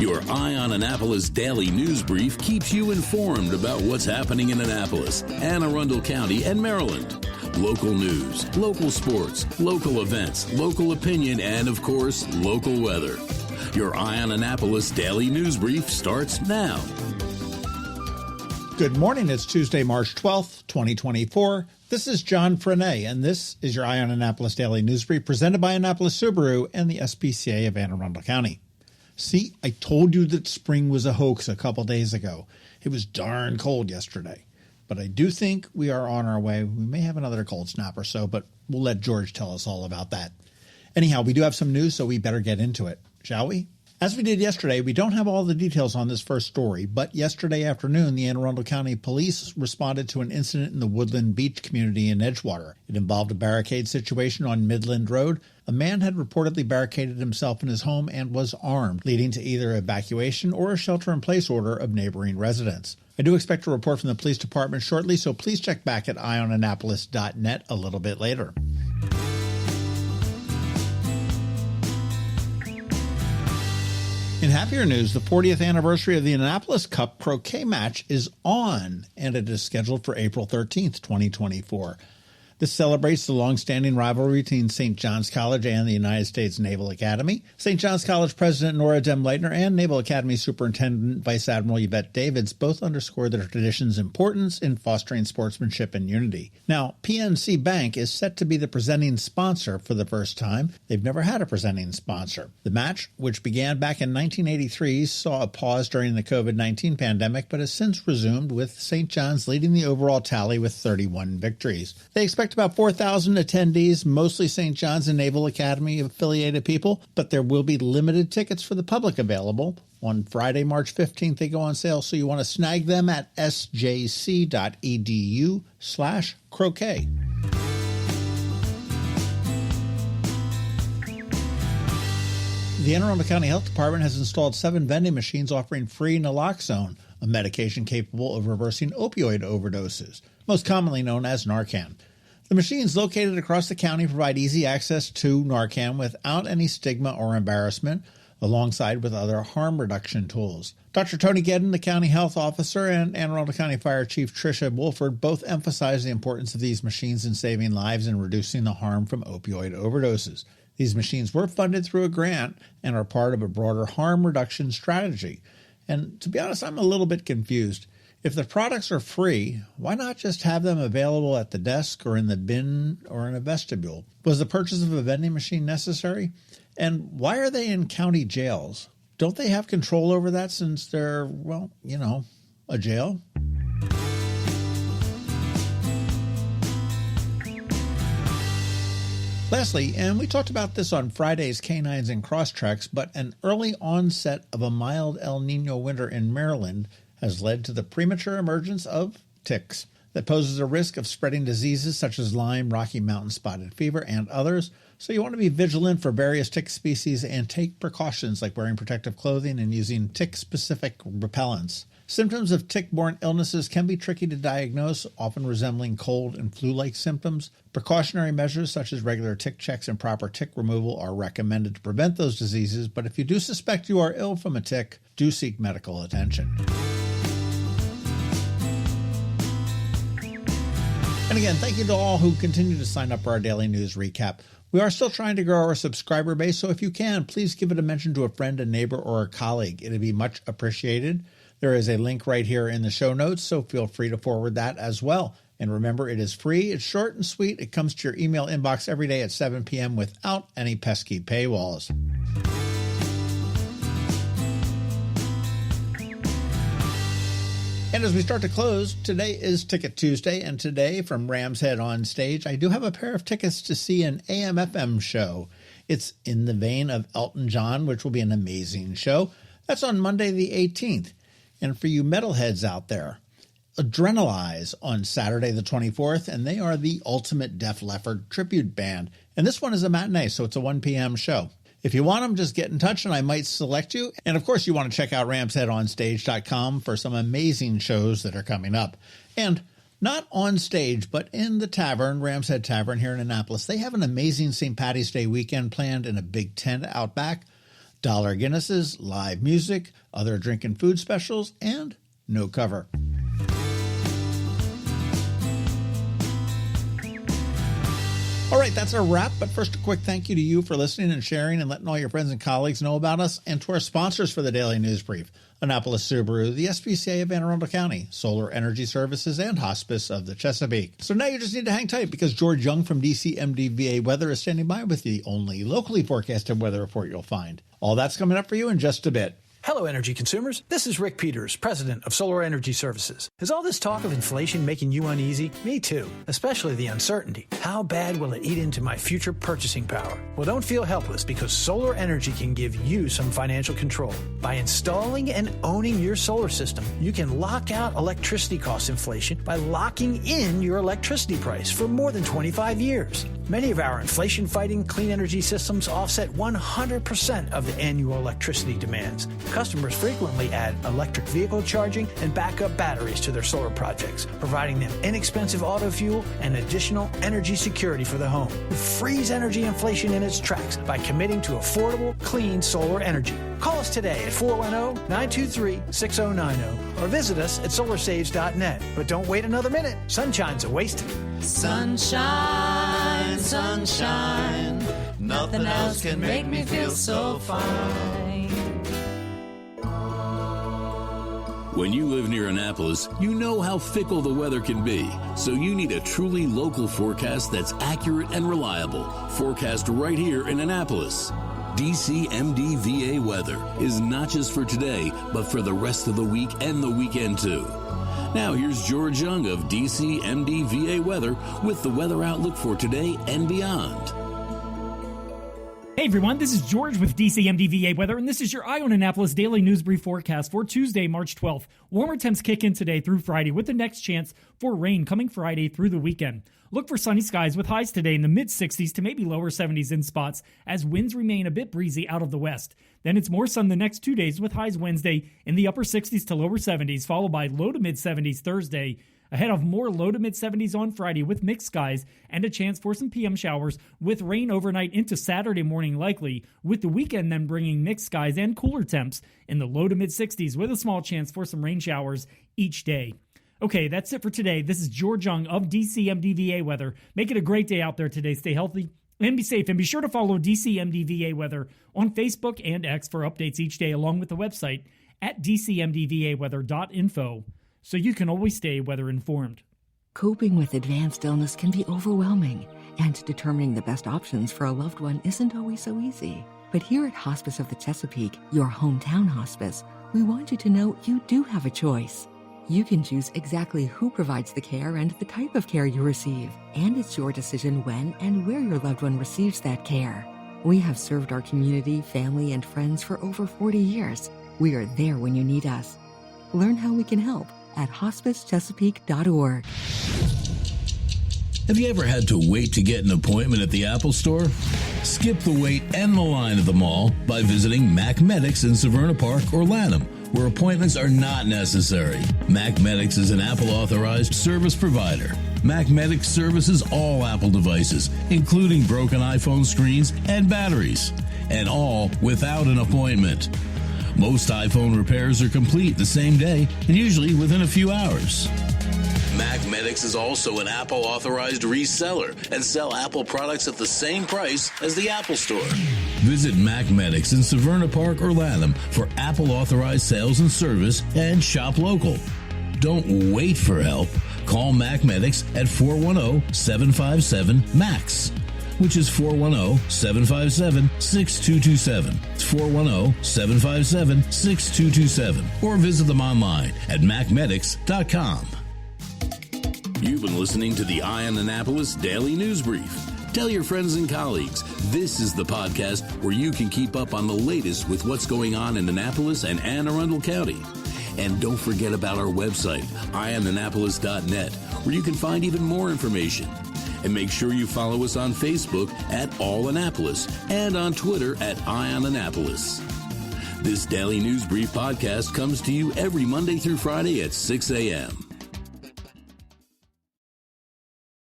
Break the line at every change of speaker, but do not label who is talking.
Your Eye on Annapolis daily news brief keeps you informed about what's happening in Annapolis, Anne Arundel County, and Maryland. Local news, local sports, local events, local opinion, and, of course, local weather. Your Eye on Annapolis daily news brief starts now.
Good morning. It's Tuesday, March 12th, 2024. This is John Frenaye, and this is your Eye on Annapolis daily news brief presented by Annapolis Subaru and the SPCA of Anne Arundel County. See, I told you that spring was a hoax a couple days ago. It was darn cold yesterday. But I do think we are on our way. We may have another cold snap or so, but we'll let George tell us all about that. Anyhow, we do have some news, so we better get into it, shall we? As we did yesterday, we don't have all the details on this first story, but yesterday afternoon, the Anne Arundel County Police responded to an incident in the Woodland Beach community in Edgewater. It involved a barricade situation on Midland Road. A man had reportedly barricaded himself in his home and was armed, leading to either evacuation or a shelter-in-place order of neighboring residents. I do expect a report from the police department shortly, so please check back at eyeonannapolis.net a little bit later. In happier news, the 40th anniversary of the Annapolis Cup croquet match is on, and it is scheduled for April 13th, 2024. This celebrates the long-standing rivalry between St. John's College and the United States Naval Academy. St. John's College President Nora Demleitner and Naval Academy Superintendent Vice Admiral Yvette Davids both underscored the tradition's importance in fostering sportsmanship and unity. Now, PNC Bank is set to be the presenting sponsor for the first time. They've never had a presenting sponsor. The match, which began back in 1983, saw a pause during the COVID-19 pandemic, but has since resumed, with St. John's leading the overall tally with 31 victories. They expect about 4,000 attendees, mostly St. John's and Naval Academy affiliated people, but there will be limited tickets for the public available. On Friday, March 15th, they go on sale, so you want to snag them at sjc.edu/croquet. The Anne Arundel County Health Department has installed 7 vending machines offering free naloxone, a medication capable of reversing opioid overdoses, most commonly known as Narcan. The machines located across the county provide easy access to Narcan without any stigma or embarrassment, alongside with other harm reduction tools. Dr. Tony Gedden, the county health officer, and Anne Arundel County Fire Chief Tricia Wolford both emphasize the importance of these machines in saving lives and reducing the harm from opioid overdoses. These machines were funded through a grant and are part of a broader harm reduction strategy. And to be honest, I'm a little bit confused. If the products are free, why not just have them available at the desk or in the bin or in a vestibule? Was the purchase of a vending machine necessary? And why are they in county jails? Don't they have control over that since they're, well, a jail? Lastly, and we talked about this on Friday's Canines and Crosstreks, but an early onset of a mild El Nino winter in Maryland has led to the premature emergence of ticks that poses a risk of spreading diseases such as Lyme, Rocky Mountain spotted fever, and others. So you want to be vigilant for various tick species and take precautions like wearing protective clothing and using tick-specific repellents. Symptoms of tick-borne illnesses can be tricky to diagnose, often resembling cold and flu-like symptoms. Precautionary measures such as regular tick checks and proper tick removal are recommended to prevent those diseases, but if you do suspect you are ill from a tick, do seek medical attention. And again, thank you to all who continue to sign up for our daily news recap. We are still trying to grow our subscriber base, so if you can, please give it a mention to a friend, a neighbor, or a colleague. It would be much appreciated. There is a link right here in the show notes, so feel free to forward that as well. And remember, it is free, it's short and sweet, it comes to your email inbox every day at 7 p.m. without any pesky paywalls. And as we start to close, today is Ticket Tuesday, and today from Ram's Head on Stage, I do have a pair of tickets to see an AM/FM show. It's in the vein of Elton John, which will be an amazing show. That's on Monday the 18th. And for you metalheads out there, Adrenalize on Saturday the 24th, and they are the ultimate Def Leppard tribute band. And this one is a matinee, so it's a 1 p.m. show. If you want them, just get in touch and I might select you. And of course, you want to check out ramsheadonstage.com for some amazing shows that are coming up. And not on stage, but in the tavern, Ram's Head Tavern here in Annapolis, they have an amazing St. Paddy's Day weekend planned in a big tent out back. $1 Guinnesses, live music, other drink and food specials, and no cover. All right, that's a wrap, but first a quick thank you to you for listening and sharing and letting all your friends and colleagues know about us, and to our sponsors for the Daily News Brief, Annapolis Subaru, the SPCA of Anne Arundel County, Solar Energy Services, and Hospice of the Chesapeake. So now you just need to hang tight because George Young from DCMDVA Weather is standing by with the only locally forecasted weather report you'll find. All that's coming up for you in just a bit.
Hello, energy consumers. This is Rick Peters, president of Solar Energy Services. Is all this talk of inflation making you uneasy? Me too, especially the uncertainty. How bad will it eat into my future purchasing power? Well, don't feel helpless because solar energy can give you some financial control. By installing and owning your solar system, you can lock out electricity cost inflation by locking in your electricity price for more than 25 years. Many of our inflation-fighting clean energy systems offset 100% of the annual electricity demands. Customers frequently add electric vehicle charging and backup batteries to their solar projects, providing them inexpensive auto fuel and additional energy security for the home. Freeze energy inflation in its tracks by committing to affordable, clean solar energy. Call us today at 410-923-6090 or visit us at solarsaves.net. But don't wait another minute. Sunshine's a wasted.
Sunshine, sunshine, nothing else can make me feel so fine.
When you live near Annapolis, you know how fickle the weather can be. So you need a truly local forecast that's accurate and reliable. Forecast right here in Annapolis. DCMDVA Weather is not just for today, but for the rest of the week and the weekend too. Now here's George Young of DCMDVA Weather with the weather outlook for today and beyond.
Hey everyone, this is George with DCMDVA Weather, and this is your Eye on Annapolis Daily News Brief forecast for Tuesday, March 12th. Warmer temps kick in today through Friday with the next chance for rain coming Friday through the weekend. Look for sunny skies with highs today in the mid-60s to maybe lower 70s in spots as winds remain a bit breezy out of the west. Then it's more sun the next 2 days with highs Wednesday in the upper 60s to lower 70s, followed by low to mid-70s Thursday. Ahead of more low to mid-70s on Friday with mixed skies and a chance for some PM showers with rain overnight into Saturday morning likely, with the weekend then bringing mixed skies and cooler temps in the low to mid-60s with a small chance for some rain showers each day. Okay, that's it for today. This is George Young of DCMDVA Weather. Make it a great day out there today. Stay healthy and be safe. And be sure to follow DCMDVA Weather on Facebook and X for updates each day, along with the website at dcmdvaweather.info. So you can always stay weather informed.
Coping with advanced illness can be overwhelming, and determining the best options for a loved one isn't always so easy. But here at Hospice of the Chesapeake, your hometown hospice, we want you to know you do have a choice. You can choose exactly who provides the care and the type of care you receive, and it's your decision when and where your loved one receives that care. We have served our community, family, and friends for over 40 years. We are there when you need us. Learn how we can help at hospicechesapeake.org.
Have you ever had to wait to get an appointment at the Apple Store? Skip the wait and the line at the mall by visiting Mac Medics in Severna Park or Lanham, where appointments are not necessary. Mac Medics is an Apple-authorized service provider. Mac Medics services all Apple devices, including broken iPhone screens and batteries, and all without an appointment. Most iPhone repairs are complete the same day and usually within a few hours. Mac Medics is also an Apple-authorized reseller and sell Apple products at the same price as the Apple Store. Visit Mac Medics in Severna Park or Lanham for Apple-authorized sales and service and shop local. Don't wait for help. Call Mac Medics at 410-757-MAX. which is 410-757-6227. It's 410-757-6227. Or visit them online at macmedics.com. You've been listening to the Eye on Annapolis Daily News Brief. Tell your friends and colleagues, this is the podcast where you can keep up on the latest with what's going on in Annapolis and Anne Arundel County. And don't forget about our website, eyeonannapolis.net, where you can find even more information. And make sure you follow us on Facebook at All Annapolis and on Twitter at Eye on Annapolis. This Daily News Brief podcast comes to you every Monday through Friday at 6 a.m.